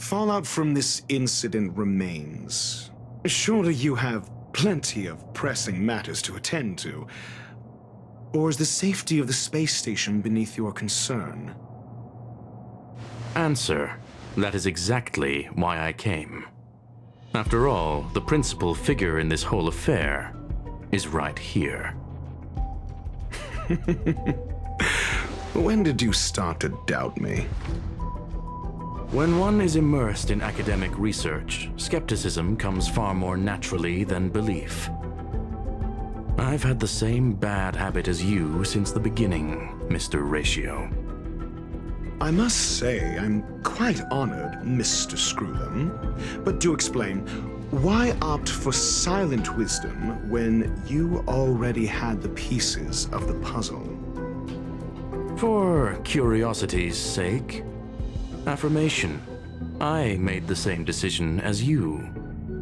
fallout from this incident remains. Surely you have plenty of pressing matters to attend to. Or is the safety of the space station beneath your concern? Answer: that is exactly why I came. After all, the principal figure in this whole affair is right here. When did you start to doubt me? When one is immersed in academic research, skepticism comes far more naturally than belief. I've had the same bad habit as you since the beginning, Mr. Ratio. I must say I'm quite honored, Mr. Screwllum. But do explain, why opt for silent wisdom when you already had the pieces of the puzzle? For curiosity's sake. Affirmation. I made the same decision as you,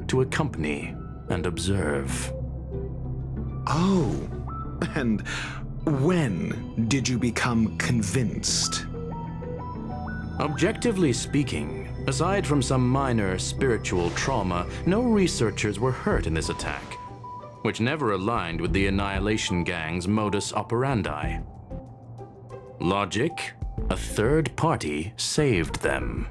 to accompany and observe. Oh, and when did you become convinced? Objectively speaking, aside from some minor spiritual trauma, no researchers were hurt in this attack, which never aligned with the Annihilation Gang's modus operandi. Logic? A third party saved them.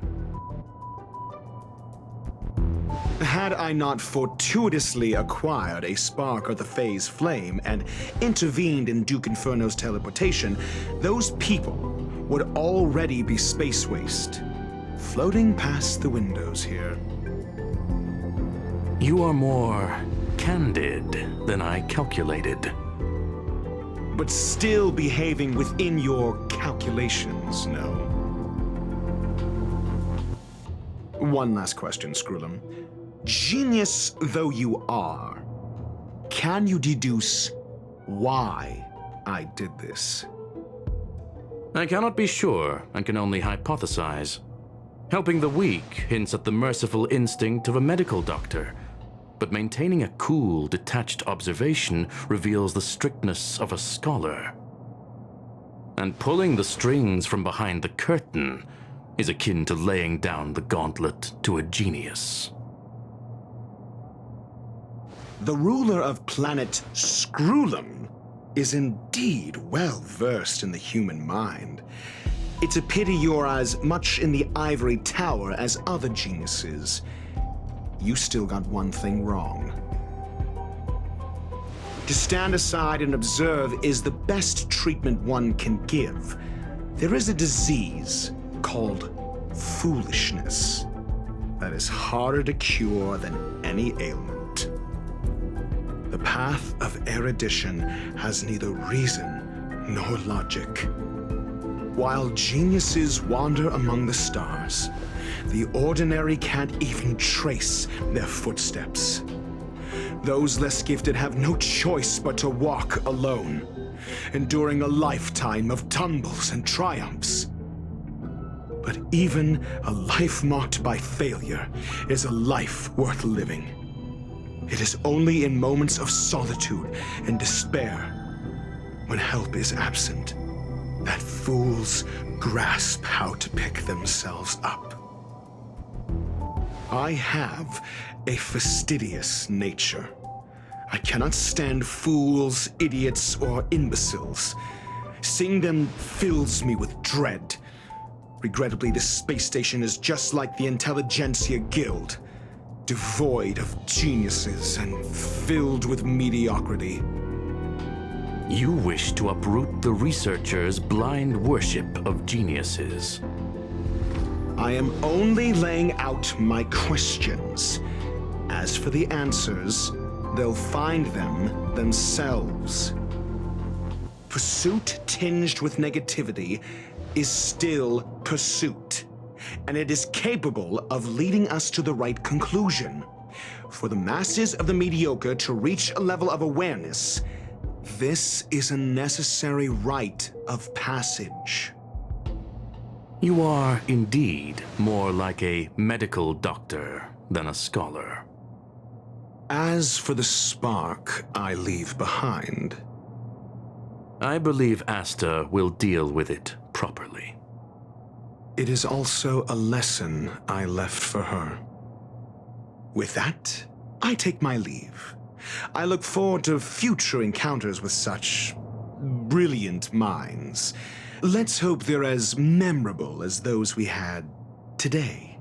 Had I not fortuitously acquired a spark of the phase flame and intervened in Duke Inferno's teleportation, those people would already be space waste, floating past the windows here. You are more candid than I calculated. But still behaving within your calculations, no? One last question, Screwllum. Genius though you are, can you deduce why I did this? I cannot be sure and can only hypothesize. Helping the weak hints at the merciful instinct of a medical doctor, but maintaining a cool, detached observation reveals the strictness of a scholar. And pulling the strings from behind the curtain is akin to laying down the gauntlet to a genius. The ruler of planet Screwllum is indeed well versed in the human mind. It's a pity you're as much in the ivory tower as other geniuses. You still got one thing wrong. To stand aside and observe is the best treatment one can give. There is a disease called foolishness that is harder to cure than any ailment. The path of erudition has neither reason nor logic. While geniuses wander among the stars, the ordinary can't even trace their footsteps. Those less gifted have no choice but to walk alone, enduring a lifetime of tumbles and triumphs. But even a life marked by failure is a life worth living. It is only in moments of solitude and despair, when help is absent, that fools grasp how to pick themselves up. I have a fastidious nature. I cannot stand fools, idiots, or imbeciles. Seeing them fills me with dread. Regrettably, this space station is just like the Intelligentsia Guild, devoid of geniuses and filled with mediocrity. You wish to uproot the researchers' blind worship of geniuses. I am only laying out my questions. As for the answers, they'll find them themselves. Pursuit tinged with negativity is still pursuit, and it is capable of leading us to the right conclusion. For the masses of the mediocre to reach a level of awareness, this is a necessary rite of passage. You are indeed more like a medical doctor than a scholar. As for the spark I leave behind, I believe Asta will deal with it properly. it is also a lesson I left for her. With that, I take my leave. I look forward to future encounters with such brilliant minds. Let's hope they're as memorable as those we had today.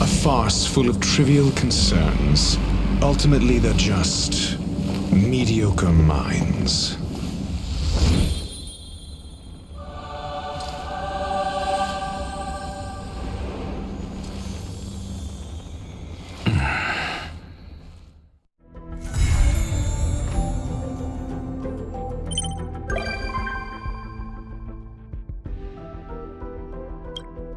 A farce full of trivial concerns. Ultimately, they're just mediocre minds.